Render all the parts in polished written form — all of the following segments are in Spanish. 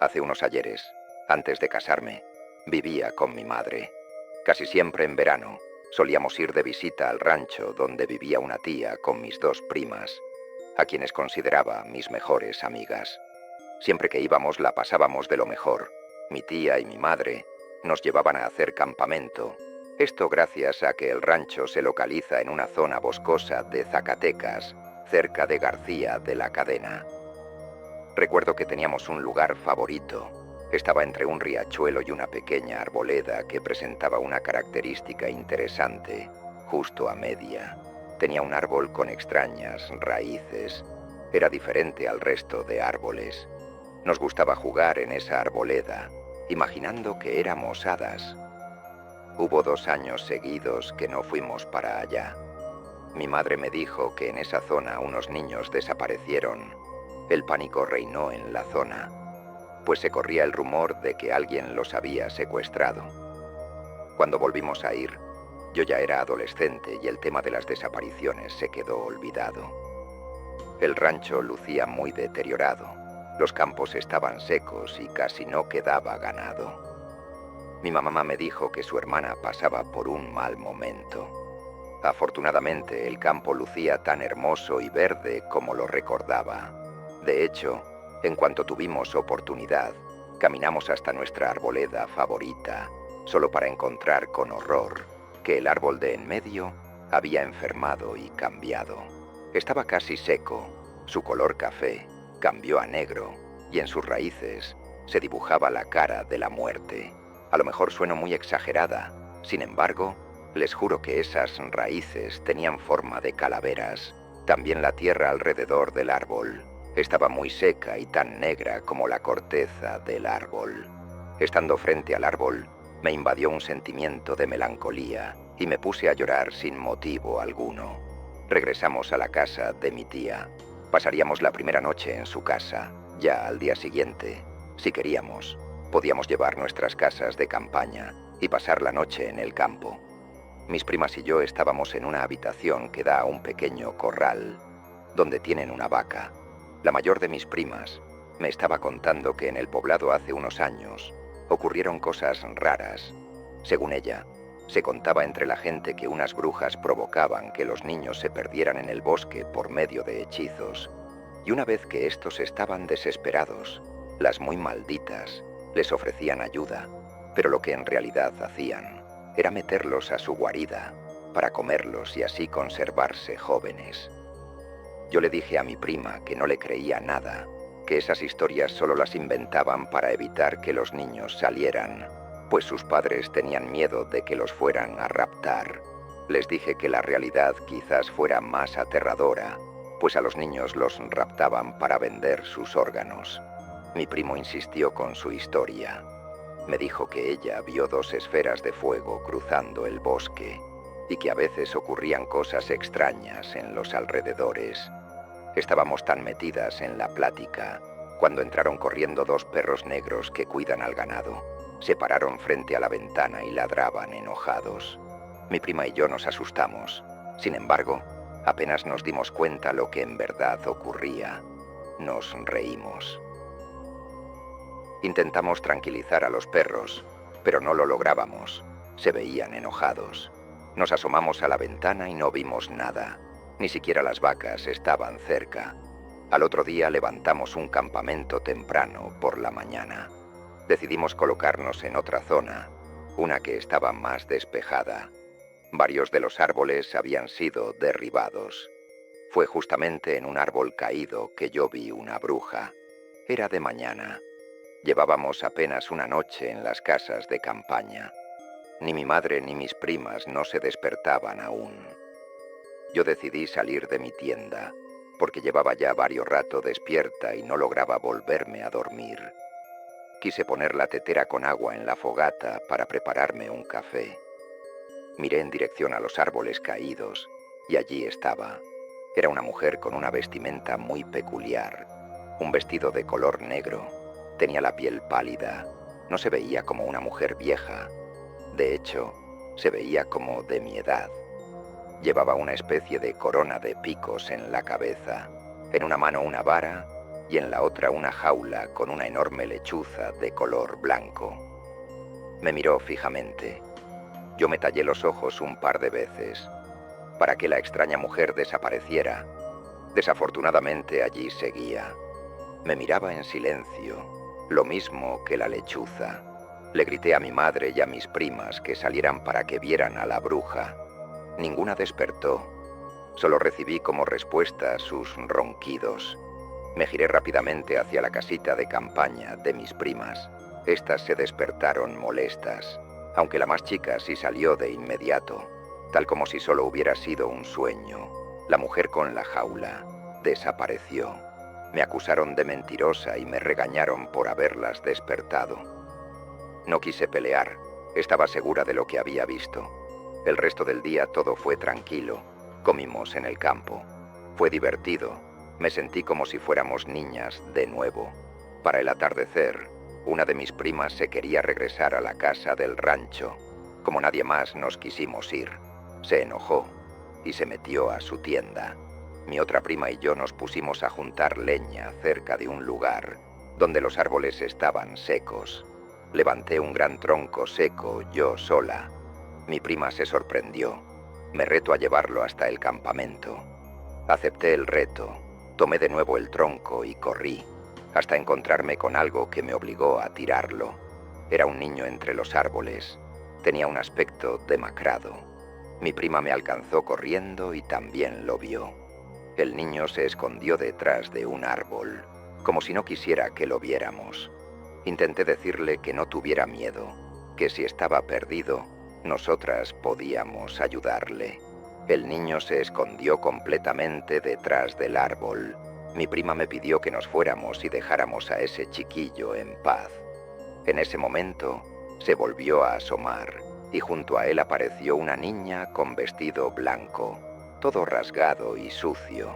Hace unos ayeres, antes de casarme, vivía con mi madre. Casi siempre en verano, solíamos ir de visita al rancho donde vivía una tía con mis dos primas, a quienes consideraba mis mejores amigas. Siempre que íbamos la pasábamos de lo mejor. Mi tía y mi madre nos llevaban a hacer campamento. Esto gracias a que el rancho se localiza en una zona boscosa de Zacatecas, cerca de García de la Cadena. Recuerdo que teníamos un lugar favorito. Estaba entre un riachuelo y una pequeña arboleda que presentaba una característica interesante, justo a media. Tenía un árbol con extrañas raíces. Era diferente al resto de árboles. Nos gustaba jugar en esa arboleda, imaginando que éramos hadas. Hubo 2 años seguidos que no fuimos para allá. Mi madre me dijo que en esa zona unos niños desaparecieron. El pánico reinó en la zona, pues se corría el rumor de que alguien los había secuestrado. Cuando volvimos a ir, yo ya era adolescente y el tema de las desapariciones se quedó olvidado. El rancho lucía muy deteriorado. Los campos estaban secos y casi no quedaba ganado. Mi mamá me dijo que su hermana pasaba por un mal momento. Afortunadamente, el campo lucía tan hermoso y verde como lo recordaba. De hecho, en cuanto tuvimos oportunidad, caminamos hasta nuestra arboleda favorita, solo para encontrar con horror que el árbol de en medio había enfermado y cambiado. Estaba casi seco, su color café cambió a negro y en sus raíces se dibujaba la cara de la muerte. A lo mejor sueno muy exagerada, sin embargo, les juro que esas raíces tenían forma de calaveras. También la tierra alrededor del árbol estaba muy seca y tan negra como la corteza del árbol. Estando frente al árbol, me invadió un sentimiento de melancolía y me puse a llorar sin motivo alguno. Regresamos a la casa de mi tía. Pasaríamos la primera noche en su casa. Ya al día siguiente, si queríamos, podíamos llevar nuestras casas de campaña y pasar la noche en el campo. Mis primas y yo estábamos en una habitación que da a un pequeño corral, donde tienen una vaca. La mayor de mis primas me estaba contando que en el poblado hace unos años ocurrieron cosas raras. Según ella, se contaba entre la gente que unas brujas provocaban que los niños se perdieran en el bosque por medio de hechizos. Y una vez que estos estaban desesperados, las muy malditas les ofrecían ayuda, pero lo que en realidad hacían era meterlos a su guarida para comerlos y así conservarse jóvenes. Yo le dije a mi prima que no le creía nada, que esas historias solo las inventaban para evitar que los niños salieran, pues sus padres tenían miedo de que los fueran a raptar. Les dije que la realidad quizás fuera más aterradora, pues a los niños los raptaban para vender sus órganos. Mi primo insistió con su historia. Me dijo que ella vio 2 esferas de fuego cruzando el bosque y que a veces ocurrían cosas extrañas en los alrededores. Estábamos tan metidas en la plática cuando entraron corriendo 2 perros negros que cuidan al ganado. Se pararon frente a la ventana y ladraban enojados. Mi prima y yo nos asustamos. Sin embargo, apenas nos dimos cuenta lo que en verdad ocurría. Nos reímos. Intentamos tranquilizar a los perros, pero no lo lográbamos. Se veían enojados. Nos asomamos a la ventana y no vimos nada. Ni siquiera las vacas estaban cerca. Al otro día levantamos un campamento temprano por la mañana. Decidimos colocarnos en otra zona, una que estaba más despejada. Varios de los árboles habían sido derribados. Fue justamente en un árbol caído que yo vi una bruja. Era de mañana. Llevábamos apenas una noche en las casas de campaña. Ni mi madre ni mis primas no se despertaban aún. Yo decidí salir de mi tienda, porque llevaba ya varios rato despierta y no lograba volverme a dormir. Quise poner la tetera con agua en la fogata para prepararme un café. Miré en dirección a los árboles caídos, y allí estaba. Era una mujer con una vestimenta muy peculiar, un vestido de color negro. Tenía la piel pálida, no se veía como una mujer vieja. De hecho, se veía como de mi edad. Llevaba una especie de corona de picos en la cabeza, en una mano una vara y en la otra una jaula con una enorme lechuza de color blanco. Me miró fijamente. Yo me tallé los ojos un par de veces, para que la extraña mujer desapareciera. Desafortunadamente allí seguía. Me miraba en silencio, lo mismo que la lechuza. Le grité a mi madre y a mis primas que salieran para que vieran a la bruja. Ninguna despertó. Solo recibí como respuesta sus ronquidos. Me giré rápidamente hacia la casita de campaña de mis primas. Estas se despertaron molestas, aunque la más chica sí salió de inmediato, tal como si solo hubiera sido un sueño. La mujer con la jaula desapareció. Me acusaron de mentirosa y me regañaron por haberlas despertado. No quise pelear, estaba segura de lo que había visto. El resto del día todo fue tranquilo. Comimos en el campo. Fue divertido. Me sentí como si fuéramos niñas de nuevo. Para el atardecer, una de mis primas se quería regresar a la casa del rancho. Como nadie más nos quisimos ir, se enojó y se metió a su tienda. Mi otra prima y yo nos pusimos a juntar leña cerca de un lugar donde los árboles estaban secos. Levanté un gran tronco seco yo sola. Mi prima se sorprendió. Me retó a llevarlo hasta el campamento. Acepté el reto. Tomé de nuevo el tronco y corrí, hasta encontrarme con algo que me obligó a tirarlo. Era un niño entre los árboles. Tenía un aspecto demacrado. Mi prima me alcanzó corriendo y también lo vio. El niño se escondió detrás de un árbol, como si no quisiera que lo viéramos. Intenté decirle que no tuviera miedo, que si estaba perdido, nosotras podíamos ayudarle. El niño se escondió completamente detrás del árbol. Mi prima me pidió que nos fuéramos y dejáramos a ese chiquillo en paz. En ese momento, se volvió a asomar y junto a él apareció una niña con vestido blanco, todo rasgado y sucio.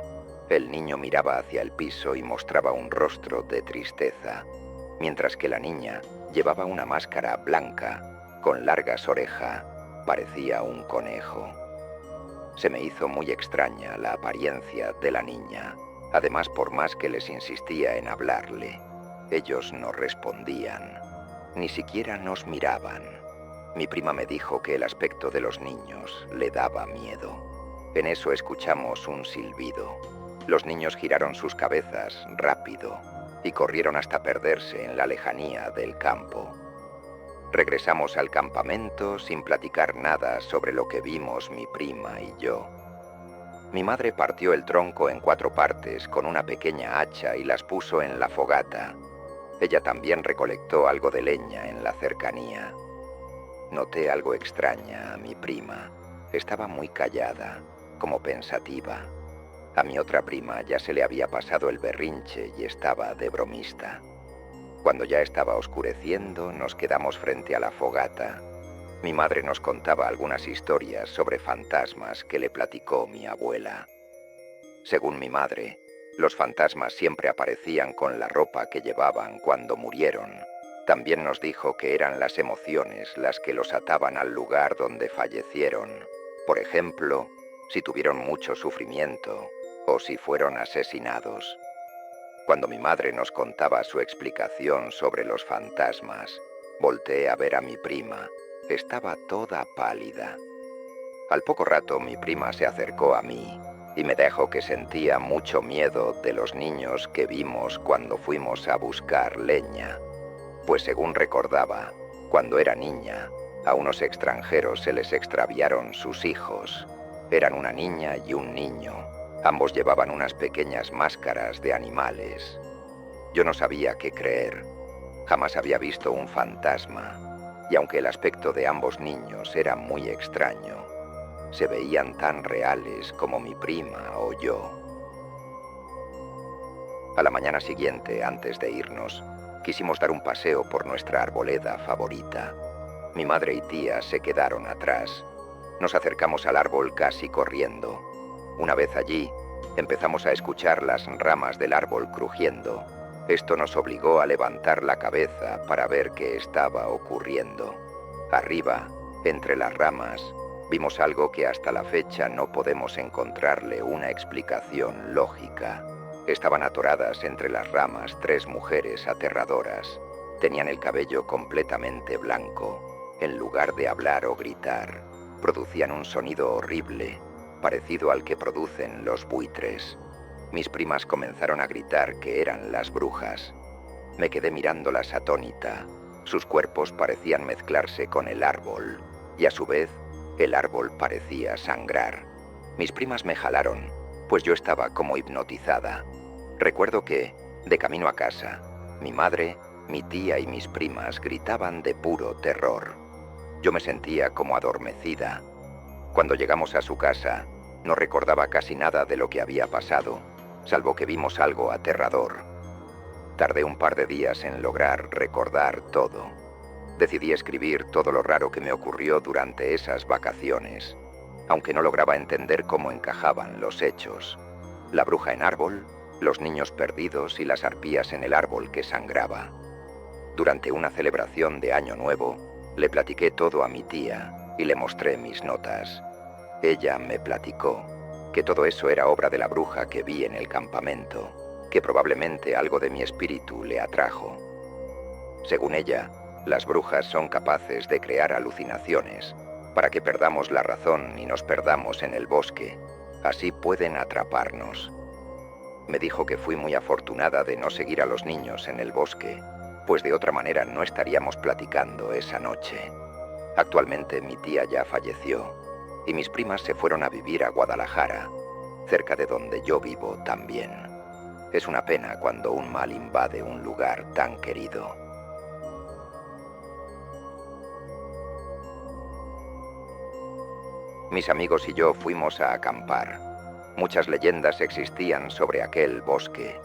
El niño miraba hacia el piso y mostraba un rostro de tristeza, mientras que la niña llevaba una máscara blanca con largas orejas. Parecía un conejo. Se me hizo muy extraña la apariencia de la niña. Además, por más que les insistía en hablarle, ellos no respondían. Ni siquiera nos miraban. Mi prima me dijo que el aspecto de los niños le daba miedo. En eso escuchamos un silbido. Los niños giraron sus cabezas rápido y corrieron hasta perderse en la lejanía del campo. Regresamos al campamento sin platicar nada sobre lo que vimos mi prima y yo. Mi madre partió el tronco en 4 partes con una pequeña hacha y las puso en la fogata. Ella también recolectó algo de leña en la cercanía. Noté algo extraña a mi prima. Estaba muy callada, como pensativa. A mi otra prima ya se le había pasado el berrinche y estaba de bromista. Cuando ya estaba oscureciendo, nos quedamos frente a la fogata. Mi madre nos contaba algunas historias sobre fantasmas que le platicó mi abuela. Según mi madre, los fantasmas siempre aparecían con la ropa que llevaban cuando murieron. También nos dijo que eran las emociones las que los ataban al lugar donde fallecieron. Por ejemplo, si tuvieron mucho sufrimiento o si fueron asesinados. Cuando mi madre nos contaba su explicación sobre los fantasmas, volteé a ver a mi prima. Estaba toda pálida. Al poco rato mi prima se acercó a mí y me dijo que sentía mucho miedo de los niños que vimos cuando fuimos a buscar leña. Pues según recordaba, cuando era niña, a unos extranjeros se les extraviaron sus hijos. Eran una niña y un niño. Ambos llevaban unas pequeñas máscaras de animales. Yo no sabía qué creer. Jamás había visto un fantasma. Y aunque el aspecto de ambos niños era muy extraño, se veían tan reales como mi prima o yo. A la mañana siguiente, antes de irnos, quisimos dar un paseo por nuestra arboleda favorita. Mi madre y tía se quedaron atrás. Nos acercamos al árbol casi corriendo. Una vez allí, empezamos a escuchar las ramas del árbol crujiendo. Esto nos obligó a levantar la cabeza para ver qué estaba ocurriendo. Arriba, entre las ramas, vimos algo que hasta la fecha no podemos encontrarle una explicación lógica. Estaban atoradas entre las ramas 3 mujeres aterradoras. Tenían el cabello completamente blanco. En lugar de hablar o gritar, producían un sonido horrible, parecido al que producen los buitres. Mis primas comenzaron a gritar que eran las brujas. Me quedé mirándolas atónita. Sus cuerpos parecían mezclarse con el árbol, y a su vez, el árbol parecía sangrar. Mis primas me jalaron, pues yo estaba como hipnotizada. Recuerdo que, de camino a casa, mi madre, mi tía y mis primas gritaban de puro terror. Yo me sentía como adormecida. Cuando llegamos a su casa, no recordaba casi nada de lo que había pasado, salvo que vimos algo aterrador. Tardé un par de días en lograr recordar todo. Decidí escribir todo lo raro que me ocurrió durante esas vacaciones, aunque no lograba entender cómo encajaban los hechos. La bruja en árbol, los niños perdidos y las arpías en el árbol que sangraba. Durante una celebración de Año Nuevo, le platiqué todo a mi tía y le mostré mis notas. Ella me platicó que todo eso era obra de la bruja que vi en el campamento, que probablemente algo de mi espíritu le atrajo. Según ella, las brujas son capaces de crear alucinaciones para que perdamos la razón y nos perdamos en el bosque. Así pueden atraparnos. Me dijo que fui muy afortunada de no seguir a los niños en el bosque, pues de otra manera no estaríamos platicando esa noche. Actualmente mi tía ya falleció y mis primas se fueron a vivir a Guadalajara, cerca de donde yo vivo también. Es una pena cuando un mal invade un lugar tan querido. Mis amigos y yo fuimos a acampar. Muchas leyendas existían sobre aquel bosque.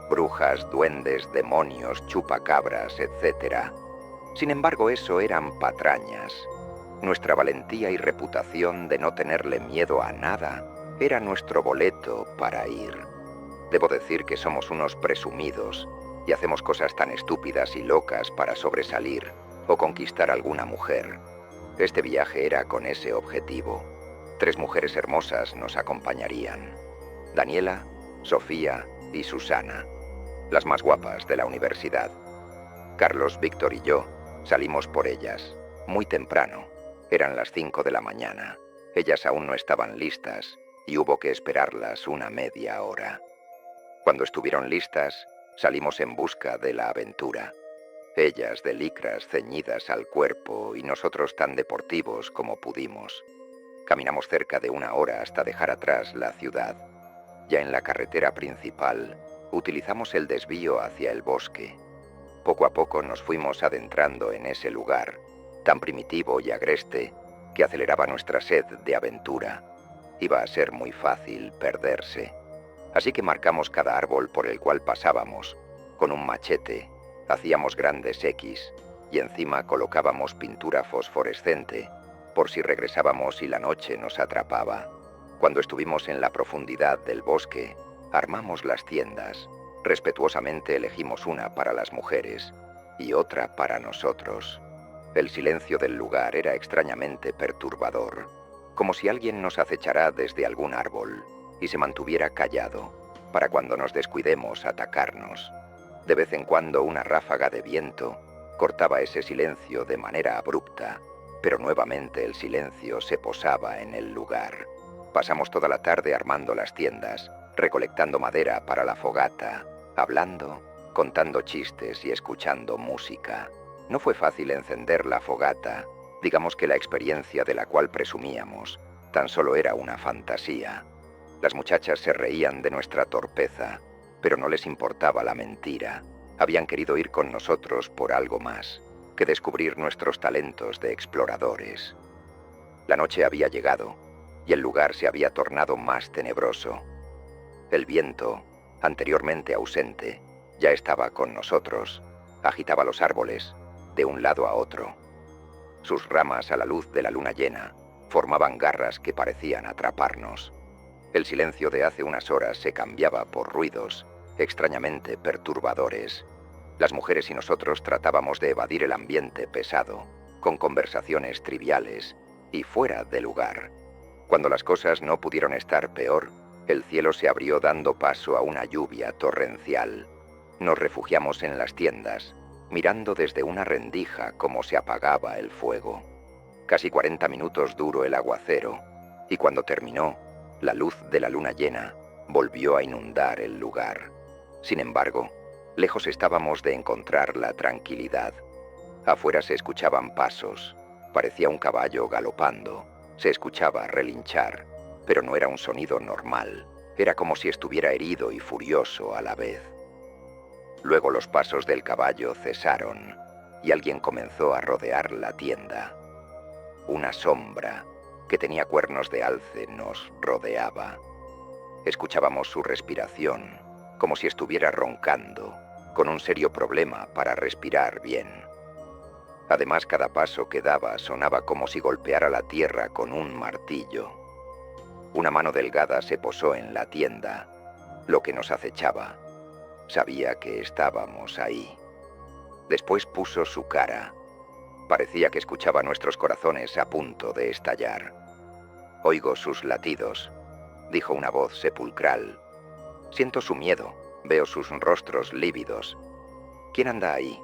Brujas, duendes, demonios, chupacabras, etc. Sin embargo, eso eran patrañas. Nuestra valentía y reputación de no tenerle miedo a nada era nuestro boleto para ir. Debo decir que somos unos presumidos y hacemos cosas tan estúpidas y locas para sobresalir o conquistar alguna mujer. Este viaje era con ese objetivo. 3 mujeres hermosas nos acompañarían: Daniela, Sofía y Susana, las más guapas de la universidad. Carlos, Víctor y yo salimos por ellas, muy temprano. Eran las 5 de la mañana. Ellas aún no estaban listas y hubo que esperarlas una media hora. Cuando estuvieron listas, salimos en busca de la aventura. Ellas de licras ceñidas al cuerpo y nosotros tan deportivos como pudimos. Caminamos cerca de 1 hora hasta dejar atrás la ciudad. Ya en la carretera principal, utilizamos el desvío hacia el bosque. Poco a poco nos fuimos adentrando en ese lugar, tan primitivo y agreste, que aceleraba nuestra sed de aventura. Iba a ser muy fácil perderse. Así que marcamos cada árbol por el cual pasábamos. Con un machete, hacíamos grandes X y encima colocábamos pintura fosforescente, por si regresábamos y la noche nos atrapaba. Cuando estuvimos en la profundidad del bosque, armamos las tiendas. Respetuosamente elegimos una para las mujeres y otra para nosotros. El silencio del lugar era extrañamente perturbador, como si alguien nos acechara desde algún árbol y se mantuviera callado para cuando nos descuidemos atacarnos. De vez en cuando una ráfaga de viento cortaba ese silencio de manera abrupta, pero nuevamente el silencio se posaba en el lugar. Pasamos toda la tarde armando las tiendas, recolectando madera para la fogata, hablando, contando chistes y escuchando música. No fue fácil encender la fogata. Digamos que la experiencia de la cual presumíamos tan solo era una fantasía. Las muchachas se reían de nuestra torpeza, pero no les importaba la mentira. Habían querido ir con nosotros por algo más que descubrir nuestros talentos de exploradores. La noche había llegado y el lugar se había tornado más tenebroso. El viento, anteriormente ausente, ya estaba con nosotros. Agitaba los árboles de un lado a otro. Sus ramas a la luz de la luna llena formaban garras que parecían atraparnos. El silencio de hace unas horas se cambiaba por ruidos extrañamente perturbadores. Las mujeres y nosotros tratábamos de evadir el ambiente pesado, con conversaciones triviales y fuera de lugar. Cuando las cosas no pudieron estar peor, El cielo se abrió dando paso a una lluvia torrencial. Nos refugiamos en las tiendas, mirando desde una rendija cómo se apagaba el fuego. Casi 40 minutos duró el aguacero, y cuando terminó, la luz de la luna llena volvió a inundar el lugar. Sin embargo, lejos estábamos de encontrar la tranquilidad. Afuera se escuchaban pasos, parecía un caballo galopando, se escuchaba relinchar, pero no era un sonido normal, era como si estuviera herido y furioso a la vez. Luego los pasos del caballo cesaron, y alguien comenzó a rodear la tienda. Una sombra, que tenía cuernos de alce, nos rodeaba. Escuchábamos su respiración, como si estuviera roncando, con un serio problema para respirar bien. Además, cada paso que daba sonaba como si golpeara la tierra con un martillo. Una mano delgada se posó en la tienda, lo que nos acechaba. Sabía que estábamos ahí. Después puso su cara. Parecía que escuchaba nuestros corazones a punto de estallar. Oigo sus latidos, dijo una voz sepulcral. Siento su miedo, veo sus rostros lívidos. ¿Quién anda ahí?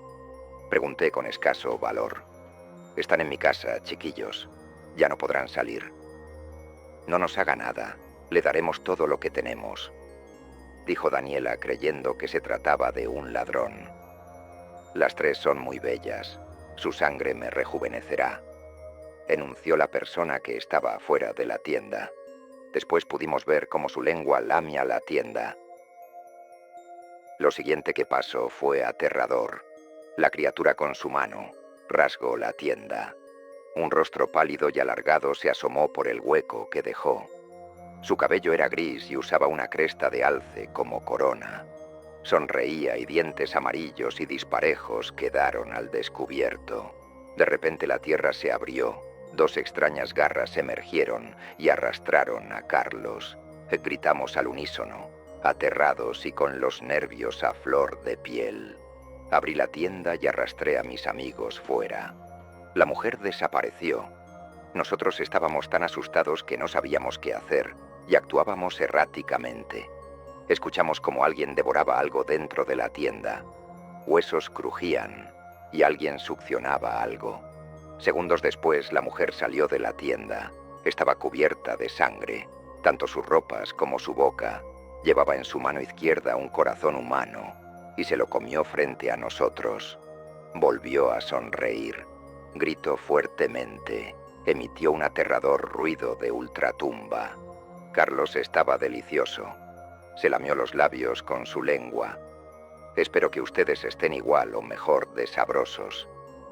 Pregunté con escaso valor. Están en mi casa, chiquillos. Ya no podrán salir. No nos haga nada, le daremos todo lo que tenemos, dijo Daniela creyendo que se trataba de un ladrón. Las tres son muy bellas, su sangre me rejuvenecerá, enunció la persona que estaba afuera de la tienda. Después pudimos ver cómo su lengua lamía la tienda. Lo siguiente que pasó fue aterrador. La criatura con su mano rasgó la tienda. Un rostro pálido y alargado se asomó por el hueco que dejó. Su cabello era gris y usaba una cresta de alce como corona. Sonreía y dientes amarillos y disparejos quedaron al descubierto. De repente la tierra se abrió, dos extrañas garras emergieron y arrastraron a Carlos. Gritamos al unísono, aterrados y con los nervios a flor de piel. Abrí la tienda y arrastré a mis amigos fuera. La mujer desapareció. Nosotros estábamos tan asustados que no sabíamos qué hacer y actuábamos erráticamente. Escuchamos como alguien devoraba algo dentro de la tienda. Huesos crujían y alguien succionaba algo. Segundos después, la mujer salió de la tienda. Estaba cubierta de sangre, tanto sus ropas como su boca. Llevaba en su mano izquierda un corazón humano y se lo comió frente a nosotros. Volvió a sonreír. Gritó fuertemente. Emitió un aterrador ruido de ultratumba. Carlos estaba delicioso. Se lamió los labios con su lengua. Espero que ustedes estén igual o mejor de sabrosos.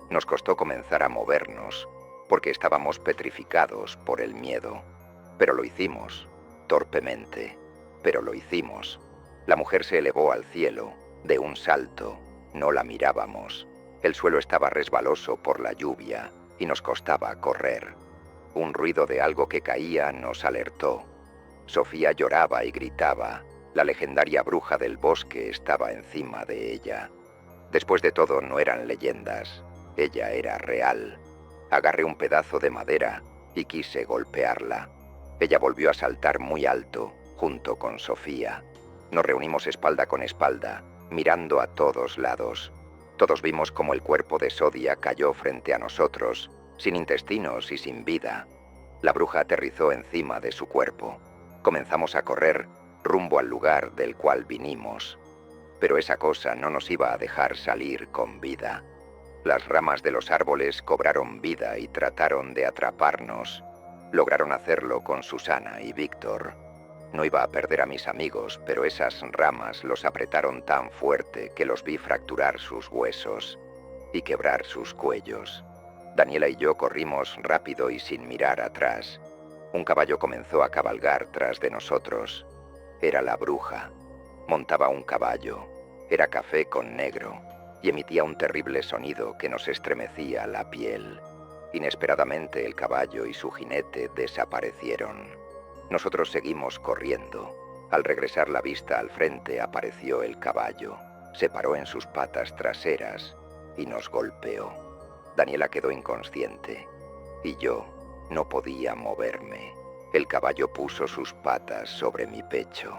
Nos costó comenzar a movernos, porque estábamos petrificados por el miedo. Pero lo hicimos, torpemente, pero lo hicimos. La mujer se elevó al cielo, de un salto. No la mirábamos. El suelo estaba resbaloso por la lluvia y nos costaba correr. Un ruido de algo que caía nos alertó. Sofía lloraba y gritaba. La legendaria bruja del bosque estaba encima de ella. Después de todo, no eran leyendas. Ella era real. Agarré un pedazo de madera y quise golpearla. Ella volvió a saltar muy alto, junto con Sofía. Nos reunimos espalda con espalda, mirando a todos lados. Todos vimos cómo el cuerpo de Sodia cayó frente a nosotros, sin intestinos y sin vida. La bruja aterrizó encima de su cuerpo. Comenzamos a correr rumbo al lugar del cual vinimos. Pero esa cosa no nos iba a dejar salir con vida. Las ramas de los árboles cobraron vida y trataron de atraparnos. Lograron hacerlo con Susana y Víctor. No iba a perder a mis amigos, pero esas ramas los apretaron tan fuerte que los vi fracturar sus huesos y quebrar sus cuellos. Daniela y yo corrimos rápido y sin mirar atrás. Un caballo comenzó a cabalgar tras de nosotros. Era la bruja. Montaba un caballo. Era café con negro y emitía un terrible sonido que nos estremecía la piel. Inesperadamente el caballo y su jinete desaparecieron. Nosotros seguimos corriendo. Al regresar la vista al frente apareció el caballo. Se paró en sus patas traseras y nos golpeó. Daniela quedó inconsciente y yo no podía moverme. El caballo puso sus patas sobre mi pecho.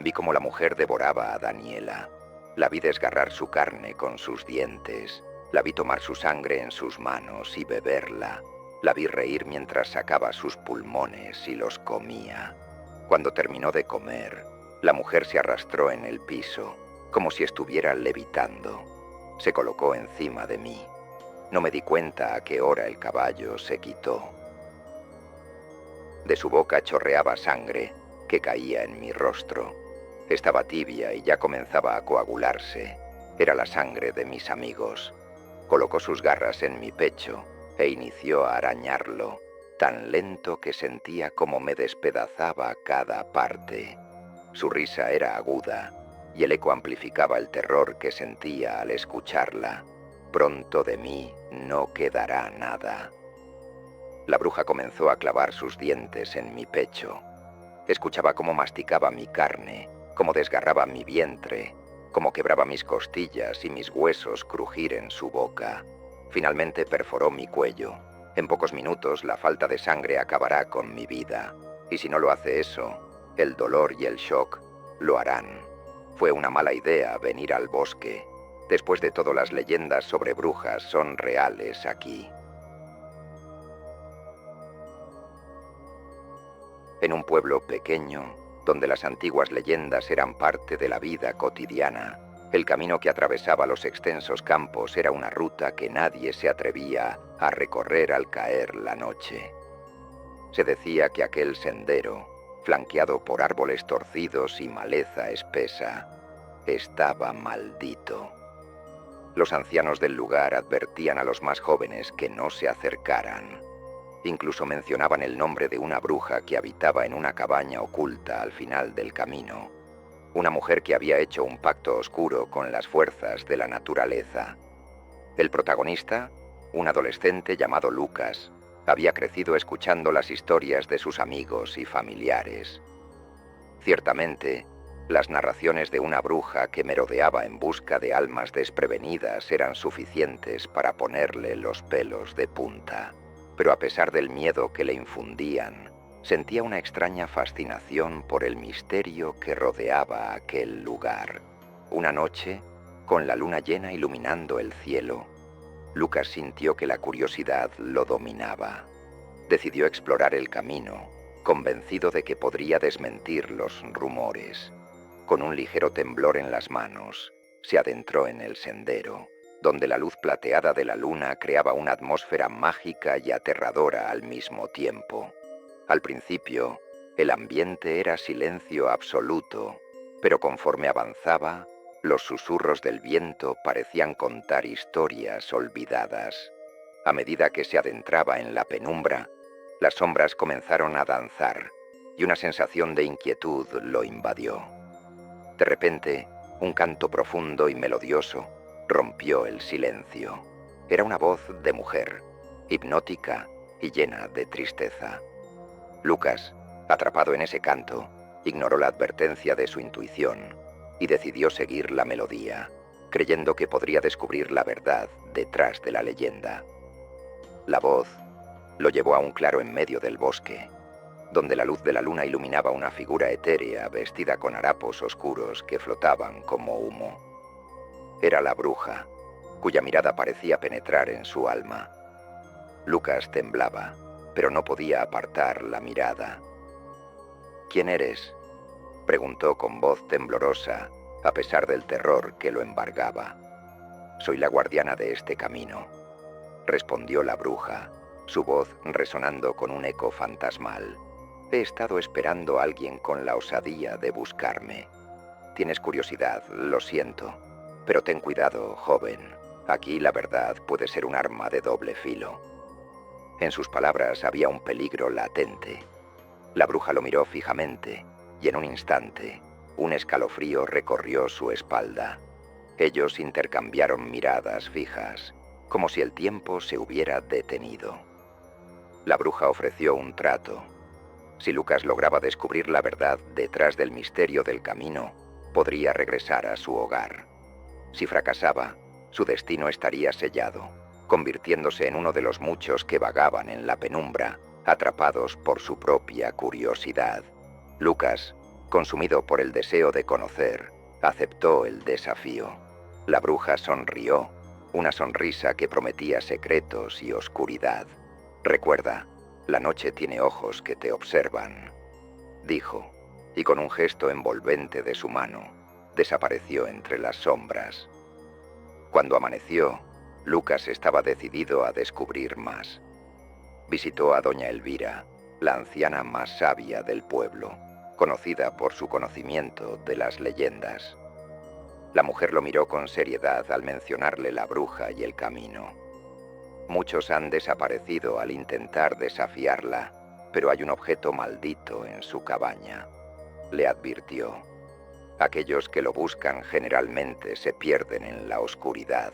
Vi cómo la mujer devoraba a Daniela. La vi desgarrar su carne con sus dientes. La vi tomar su sangre en sus manos y beberla. La vi reír mientras sacaba sus pulmones y los comía. Cuando terminó de comer, la mujer se arrastró en el piso, como si estuviera levitando. Se colocó encima de mí. No me di cuenta a qué hora el caballo se quitó. De su boca chorreaba sangre que caía en mi rostro. Estaba tibia y ya comenzaba a coagularse. Era la sangre de mis amigos. Colocó sus garras en mi pecho e inició a arañarlo, tan lento que sentía como me despedazaba cada parte. Su risa era aguda y el eco amplificaba el terror que sentía al escucharla. Pronto de mí no quedará nada. La bruja comenzó a clavar sus dientes en mi pecho. Escuchaba cómo masticaba mi carne, cómo desgarraba mi vientre, cómo quebraba mis costillas y mis huesos crujir en su boca. Finalmente perforó mi cuello. En pocos minutos la falta de sangre acabará con mi vida. Y si no lo hace eso, el dolor y el shock lo harán. Fue una mala idea venir al bosque. Después de todo, las leyendas sobre brujas son reales aquí. En un pueblo pequeño, donde las antiguas leyendas eran parte de la vida cotidiana, el camino que atravesaba los extensos campos era una ruta que nadie se atrevía a recorrer al caer la noche. Se decía que aquel sendero, flanqueado por árboles torcidos y maleza espesa, estaba maldito. Los ancianos del lugar advertían a los más jóvenes que no se acercaran. Incluso mencionaban el nombre de una bruja que habitaba en una cabaña oculta al final del camino. Una mujer que había hecho un pacto oscuro con las fuerzas de la naturaleza. El protagonista, un adolescente llamado Lucas, había crecido escuchando las historias de sus amigos y familiares. Ciertamente, las narraciones de una bruja que merodeaba en busca de almas desprevenidas eran suficientes para ponerle los pelos de punta. Pero a pesar del miedo que le infundían, sentía una extraña fascinación por el misterio que rodeaba aquel lugar. Una noche, con la luna llena iluminando el cielo, Lucas sintió que la curiosidad lo dominaba. Decidió explorar el camino, convencido de que podría desmentir los rumores. Con un ligero temblor en las manos, se adentró en el sendero, donde la luz plateada de la luna creaba una atmósfera mágica y aterradora al mismo tiempo. Al principio, el ambiente era silencio absoluto, pero conforme avanzaba, los susurros del viento parecían contar historias olvidadas. A medida que se adentraba en la penumbra, las sombras comenzaron a danzar, y una sensación de inquietud lo invadió. De repente, un canto profundo y melodioso rompió el silencio. Era una voz de mujer, hipnótica y llena de tristeza. Lucas, atrapado en ese canto, ignoró la advertencia de su intuición y decidió seguir la melodía, creyendo que podría descubrir la verdad detrás de la leyenda. La voz lo llevó a un claro en medio del bosque, donde la luz de la luna iluminaba una figura etérea vestida con harapos oscuros que flotaban como humo. Era la bruja, cuya mirada parecía penetrar en su alma. Lucas temblaba, pero no podía apartar la mirada. «¿Quién eres?», preguntó con voz temblorosa, a pesar del terror que lo embargaba. «Soy la guardiana de este camino», respondió la bruja, su voz resonando con un eco fantasmal. «He estado esperando a alguien con la osadía de buscarme. Tienes curiosidad, lo siento, pero ten cuidado, joven. Aquí la verdad puede ser un arma de doble filo». En sus palabras había un peligro latente. La bruja lo miró fijamente, y en un instante, un escalofrío recorrió su espalda. Ellos intercambiaron miradas fijas, como si el tiempo se hubiera detenido. La bruja ofreció un trato. Si Lucas lograba descubrir la verdad detrás del misterio del camino, podría regresar a su hogar. Si fracasaba, su destino estaría sellado, convirtiéndose en uno de los muchos que vagaban en la penumbra, atrapados por su propia curiosidad. Lucas, consumido por el deseo de conocer, aceptó el desafío. La bruja sonrió, una sonrisa que prometía secretos y oscuridad. «Recuerda, la noche tiene ojos que te observan», dijo, y con un gesto envolvente de su mano, desapareció entre las sombras. Cuando amaneció, Lucas estaba decidido a descubrir más. Visitó a doña Elvira, la anciana más sabia del pueblo, conocida por su conocimiento de las leyendas. La mujer lo miró con seriedad al mencionarle la bruja y el camino. «Muchos han desaparecido al intentar desafiarla, pero hay un objeto maldito en su cabaña», le advirtió. «Aquellos que lo buscan generalmente se pierden en la oscuridad».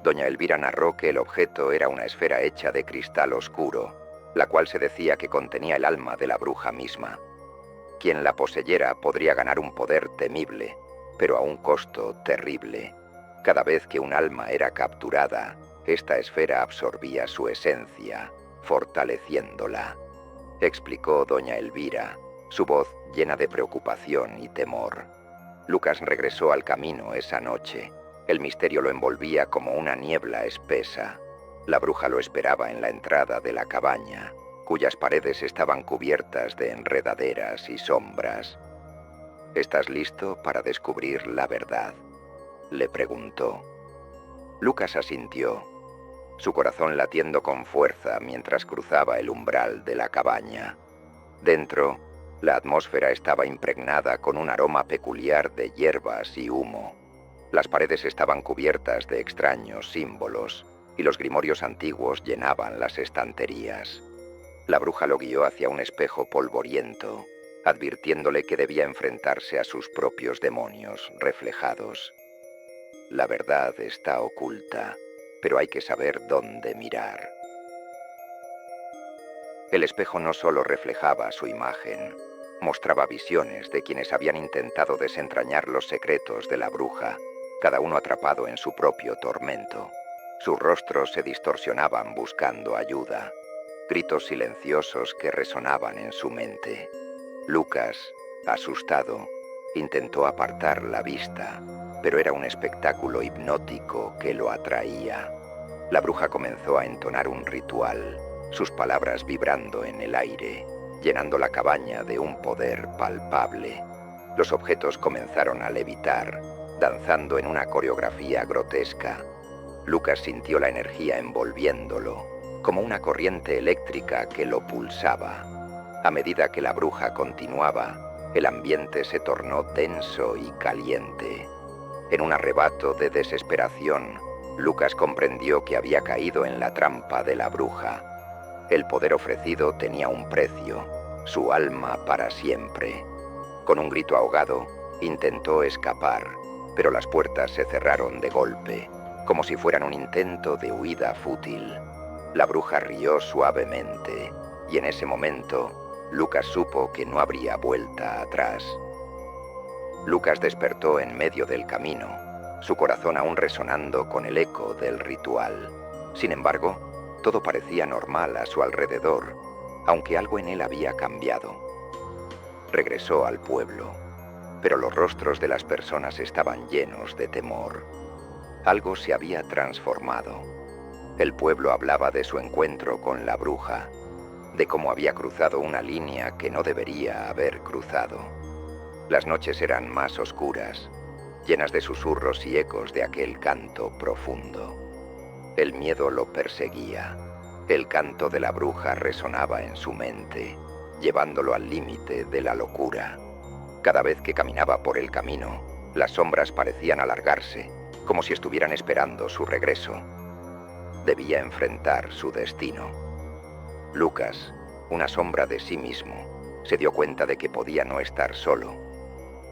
Doña Elvira narró que el objeto era una esfera hecha de cristal oscuro, la cual se decía que contenía el alma de la bruja misma. Quien la poseyera podría ganar un poder temible, pero a un costo terrible. Cada vez que un alma era capturada, esta esfera absorbía su esencia, fortaleciéndola, explicó doña Elvira, su voz llena de preocupación y temor. Lucas regresó al camino esa noche. El misterio lo envolvía como una niebla espesa. La bruja lo esperaba en la entrada de la cabaña, cuyas paredes estaban cubiertas de enredaderas y sombras. «¿Estás listo para descubrir la verdad?», le preguntó. Lucas asintió, su corazón latiendo con fuerza mientras cruzaba el umbral de la cabaña. Dentro, la atmósfera estaba impregnada con un aroma peculiar de hierbas y humo. Las paredes estaban cubiertas de extraños símbolos, y los grimorios antiguos llenaban las estanterías. La bruja lo guió hacia un espejo polvoriento, advirtiéndole que debía enfrentarse a sus propios demonios reflejados. «La verdad está oculta, pero hay que saber dónde mirar». El espejo no solo reflejaba su imagen, mostraba visiones de quienes habían intentado desentrañar los secretos de la bruja, cada uno atrapado en su propio tormento. Sus rostros se distorsionaban buscando ayuda, gritos silenciosos que resonaban en su mente. Lucas, asustado, intentó apartar la vista, pero era un espectáculo hipnótico que lo atraía. La bruja comenzó a entonar un ritual, sus palabras vibrando en el aire, llenando la cabaña de un poder palpable. Los objetos comenzaron a levitar, danzando en una coreografía grotesca. Lucas sintió la energía envolviéndolo, como una corriente eléctrica que lo pulsaba. A medida que la bruja continuaba, el ambiente se tornó denso y caliente. En un arrebato de desesperación, Lucas comprendió que había caído en la trampa de la bruja. El poder ofrecido tenía un precio, su alma para siempre. Con un grito ahogado, intentó escapar, pero las puertas se cerraron de golpe, como si fueran un intento de huida fútil. La bruja rió suavemente, y en ese momento, Lucas supo que no habría vuelta atrás. Lucas despertó en medio del camino, su corazón aún resonando con el eco del ritual. Sin embargo, todo parecía normal a su alrededor, aunque algo en él había cambiado. Regresó al pueblo, pero los rostros de las personas estaban llenos de temor. Algo se había transformado. El pueblo hablaba de su encuentro con la bruja, de cómo había cruzado una línea que no debería haber cruzado. Las noches eran más oscuras, llenas de susurros y ecos de aquel canto profundo. El miedo lo perseguía. El canto de la bruja resonaba en su mente, llevándolo al límite de la locura. Cada vez que caminaba por el camino, las sombras parecían alargarse, como si estuvieran esperando su regreso. Debía enfrentar su destino. Lucas, una sombra de sí mismo, se dio cuenta de que podía no estar solo,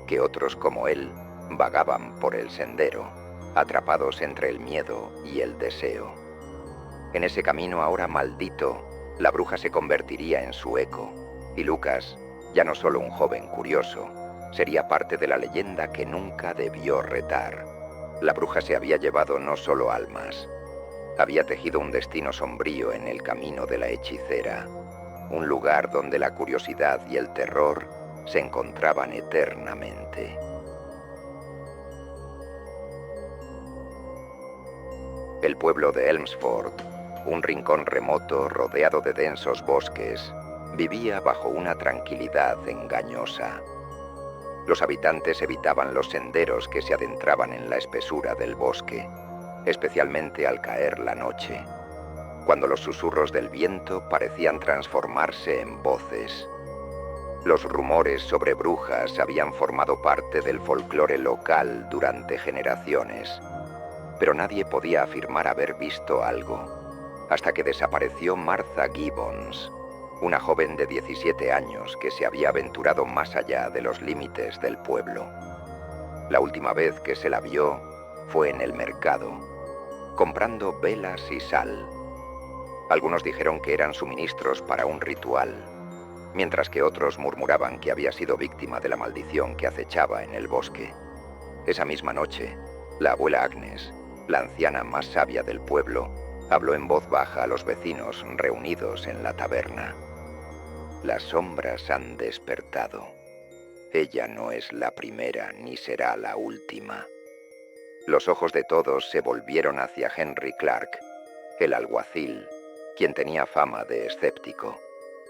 que otros como él vagaban por el sendero, atrapados entre el miedo y el deseo. En ese camino ahora maldito, la bruja se convertiría en su eco, y Lucas, ya no solo un joven curioso, sería parte de la leyenda que nunca debió retar. La bruja se había llevado no solo almas, Había tejido un destino sombrío en el camino de la hechicera, un lugar donde la curiosidad y el terror se encontraban eternamente. El pueblo de Elmsford, un rincón remoto rodeado de densos bosques, vivía bajo una tranquilidad engañosa. Los habitantes evitaban los senderos que se adentraban en la espesura del bosque, especialmente al caer la noche, cuando los susurros del viento parecían transformarse en voces. Los rumores sobre brujas habían formado parte del folclore local durante generaciones, pero nadie podía afirmar haber visto algo, hasta que desapareció Martha Gibbons, una joven de 17 años que se había aventurado más allá de los límites del pueblo. La última vez que se la vio fue en el mercado, comprando velas y sal. Algunos dijeron que eran suministros para un ritual, mientras que otros murmuraban que había sido víctima de la maldición que acechaba en el bosque. Esa misma noche, la abuela Agnes, la anciana más sabia del pueblo, habló en voz baja a los vecinos reunidos en la taberna. Las sombras han despertado. Ella no es la primera ni será la última. Los ojos de todos se volvieron hacia Henry Clark, el alguacil, quien tenía fama de escéptico.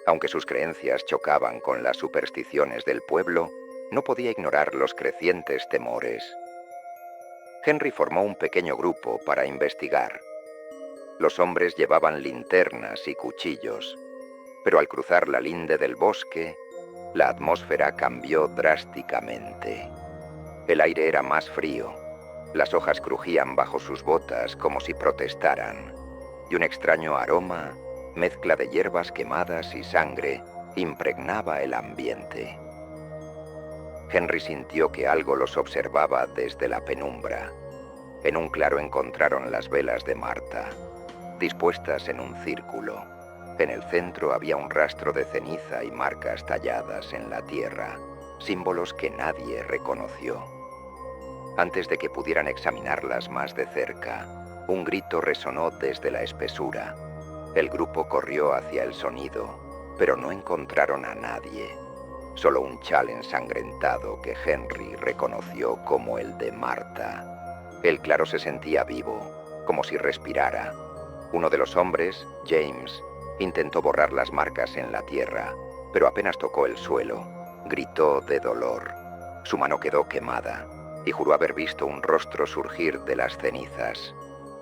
Aunque sus creencias chocaban con las supersticiones del pueblo, no podía ignorar los crecientes temores. Henry formó un pequeño grupo para investigar. Los hombres llevaban linternas y cuchillos, pero al cruzar la linde del bosque, la atmósfera cambió drásticamente. El aire era más frío, las hojas crujían bajo sus botas como si protestaran, y un extraño aroma, mezcla de hierbas quemadas y sangre, impregnaba el ambiente. Henry sintió que algo los observaba desde la penumbra. En un claro encontraron las velas de Martha, dispuestas en un círculo. En el centro había un rastro de ceniza y marcas talladas en la tierra, símbolos que nadie reconoció. Antes de que pudieran examinarlas más de cerca, un grito resonó desde la espesura. El grupo corrió hacia el sonido, pero no encontraron a nadie. Solo un chal ensangrentado que Henry reconoció como el de Martha. El claro se sentía vivo, como si respirara. Uno de los hombres, James, intentó borrar las marcas en la tierra, pero apenas tocó el suelo. Gritó de dolor. Su mano quedó quemada y juró haber visto un rostro surgir de las cenizas.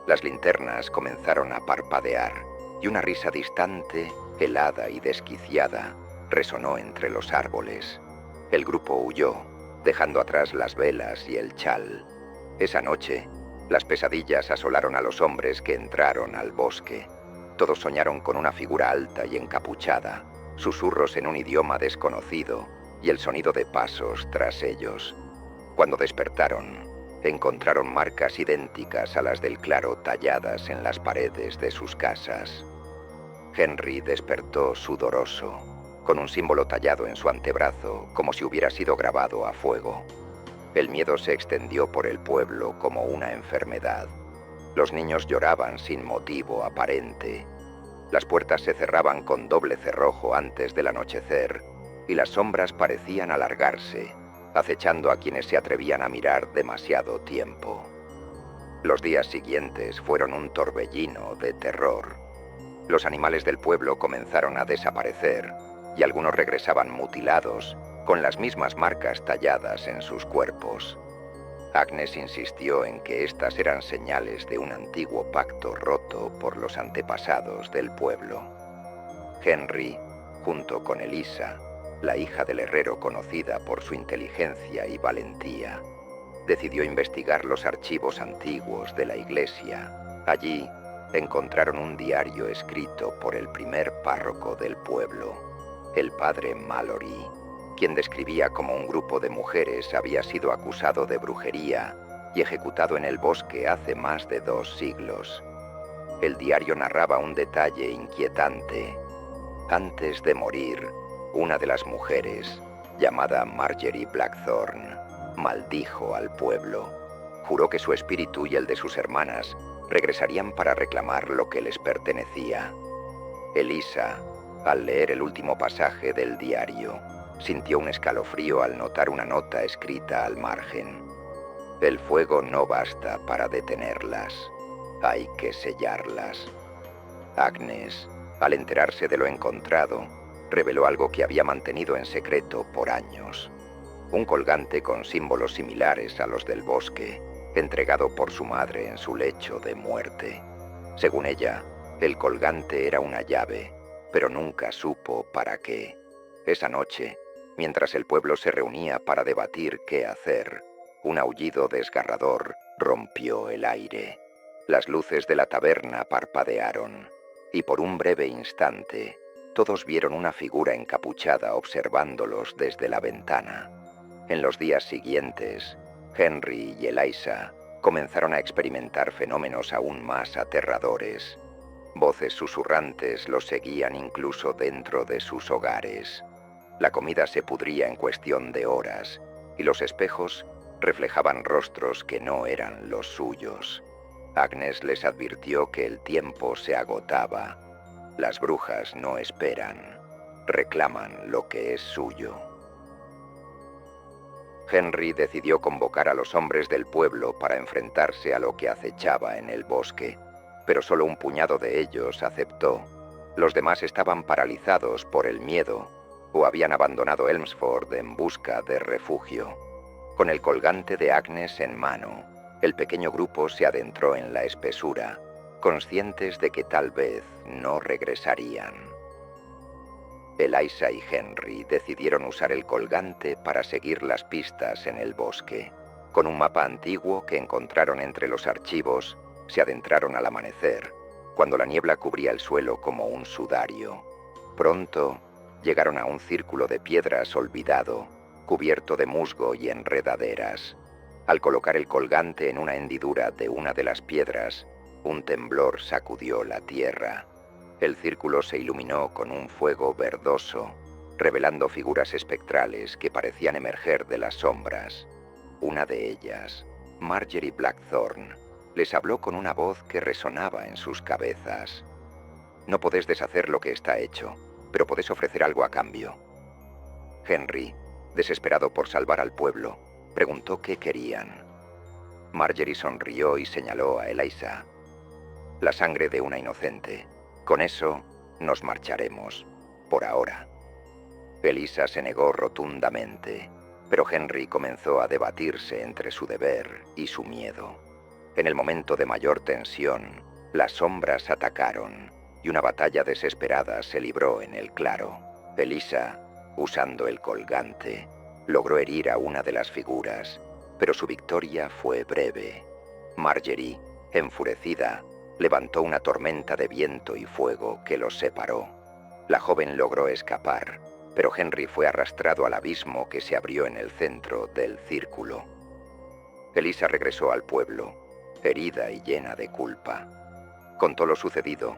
Las linternas comenzaron a parpadear y una risa distante, helada y desquiciada, resonó entre los árboles. El grupo huyó, dejando atrás las velas y el chal. Esa noche, las pesadillas asolaron a los hombres que entraron al bosque. Todos soñaron con una figura alta y encapuchada, susurros en un idioma desconocido y el sonido de pasos tras ellos. Cuando despertaron, encontraron marcas idénticas a las del claro talladas en las paredes de sus casas. Henry despertó sudoroso, con un símbolo tallado en su antebrazo como si hubiera sido grabado a fuego. El miedo se extendió por el pueblo como una enfermedad. Los niños lloraban sin motivo aparente. Las puertas se cerraban con doble cerrojo antes del anochecer y las sombras parecían alargarse, acechando a quienes se atrevían a mirar demasiado tiempo. Los días siguientes fueron un torbellino de terror. Los animales del pueblo comenzaron a desaparecer y algunos regresaban mutilados, con las mismas marcas talladas en sus cuerpos. Agnes insistió en que estas eran señales de un antiguo pacto roto por los antepasados del pueblo. Henry, junto con Elisa, la hija del herrero conocida por su inteligencia y valentía, decidió investigar los archivos antiguos de la iglesia. Allí encontraron un diario escrito por el primer párroco del pueblo, el padre Mallory, quien describía cómo un grupo de mujeres había sido acusado de brujería y ejecutado en el bosque hace más de 2 siglos. El diario narraba un detalle inquietante. Antes de morir, una de las mujeres, llamada Marjorie Blackthorne, maldijo al pueblo. Juró que su espíritu y el de sus hermanas Regresarían para reclamar lo que les pertenecía. Elisa, al leer el último pasaje del diario, sintió un escalofrío al notar una nota escrita al margen. El fuego no basta para detenerlas. Hay que sellarlas. Agnes, al enterarse de lo encontrado, reveló algo que había mantenido en secreto por años. Un colgante con símbolos similares a los del bosque, entregado por su madre en su lecho de muerte. Según ella, el colgante era una llave, pero nunca supo para qué. Esa noche, mientras el pueblo se reunía para debatir qué hacer, un aullido desgarrador rompió el aire. Las luces de la taberna parpadearon, y por un breve instante, todos vieron una figura encapuchada observándolos desde la ventana. En los días siguientes, Henry y Eliza comenzaron a experimentar fenómenos aún más aterradores. Voces susurrantes los seguían incluso dentro de sus hogares. La comida se pudría en cuestión de horas, y los espejos reflejaban rostros que no eran los suyos. Agnes les advirtió que el tiempo se agotaba. Las brujas no esperan, reclaman lo que es suyo. Henry decidió convocar a los hombres del pueblo para enfrentarse a lo que acechaba en el bosque, pero solo un puñado de ellos aceptó. Los demás estaban paralizados por el miedo o habían abandonado Elmsford en busca de refugio. Con el colgante de Agnes en mano, el pequeño grupo se adentró en la espesura, conscientes de que tal vez no regresarían. Eliza y Henry decidieron usar el colgante para seguir las pistas en el bosque. Con un mapa antiguo que encontraron entre los archivos, se adentraron al amanecer, cuando la niebla cubría el suelo como un sudario. Pronto, llegaron a un círculo de piedras olvidado, cubierto de musgo y enredaderas. Al colocar el colgante en una hendidura de una de las piedras, un temblor sacudió la tierra. El círculo se iluminó con un fuego verdoso, revelando figuras espectrales que parecían emerger de las sombras. Una de ellas, Marjorie Blackthorne, les habló con una voz que resonaba en sus cabezas. No podés deshacer lo que está hecho, pero podés ofrecer algo a cambio. Henry, desesperado por salvar al pueblo, preguntó qué querían. Marjorie sonrió y señaló a Eliza. La sangre de una inocente. Con eso, nos marcharemos, por ahora. Eliza se negó rotundamente, pero Henry comenzó a debatirse entre su deber y su miedo. En el momento de mayor tensión, las sombras atacaron y una batalla desesperada se libró en el claro. Eliza, usando el colgante, logró herir a una de las figuras, pero su victoria fue breve. Marjorie, enfurecida, levantó una tormenta de viento y fuego que los separó. La joven logró escapar, pero Henry fue arrastrado al abismo que se abrió en el centro del círculo. Eliza regresó al pueblo, herida y llena de culpa. Contó lo sucedido,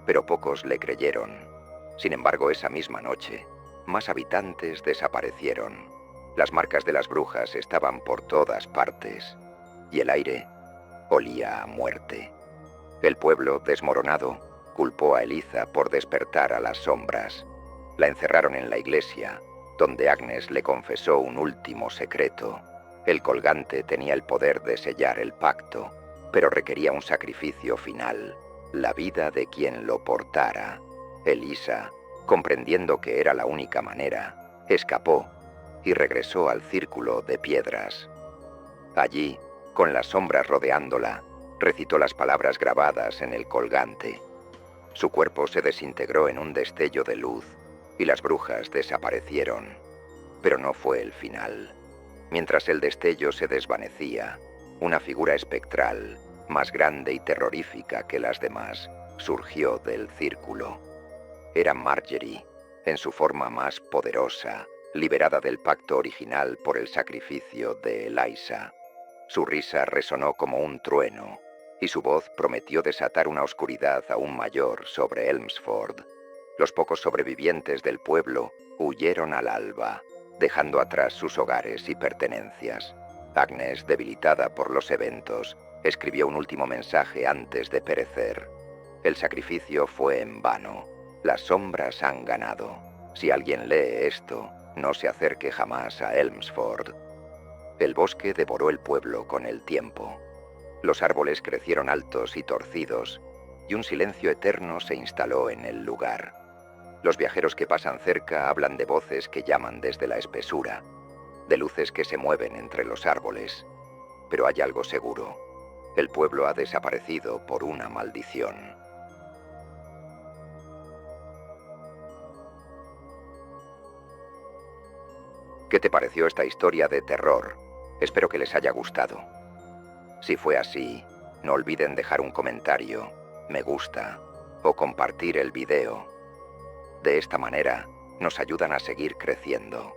pero pocos le creyeron. Sin embargo, esa misma noche, más habitantes desaparecieron. Las marcas de las brujas estaban por todas partes, y el aire olía a muerte. El pueblo, desmoronado, culpó a Eliza por despertar a las sombras. La encerraron en la iglesia, donde Agnes le confesó un último secreto. El colgante tenía el poder de sellar el pacto, pero requería un sacrificio final, la vida de quien lo portara. Eliza, comprendiendo que era la única manera, escapó y regresó al círculo de piedras. Allí, con las sombras rodeándola, recitó las palabras grabadas en el colgante. Su cuerpo se desintegró en un destello de luz y las brujas desaparecieron. Pero no fue el final. Mientras el destello se desvanecía, una figura espectral, más grande y terrorífica que las demás, surgió del círculo. Era Marjorie, en su forma más poderosa, liberada del pacto original por el sacrificio de Eliza. Su risa resonó como un trueno, y su voz prometió desatar una oscuridad aún mayor sobre Elmsford. Los pocos sobrevivientes del pueblo huyeron al alba, dejando atrás sus hogares y pertenencias. Agnes, debilitada por los eventos, Escribió un último mensaje antes de perecer. El sacrificio fue en vano. Las sombras han ganado. Si alguien lee esto, no se acerque jamás a Elmsford. El bosque devoró el pueblo con el tiempo. Los árboles crecieron altos y torcidos, y un silencio eterno se instaló en el lugar. Los viajeros que pasan cerca hablan de voces que llaman desde la espesura, de luces que se mueven entre los árboles. Pero hay algo seguro. El pueblo ha desaparecido por una maldición. ¿Qué te pareció esta historia de terror? Espero que les haya gustado. Si fue así, no olviden dejar un comentario, me gusta o compartir el video. De esta manera, nos ayudan a seguir creciendo.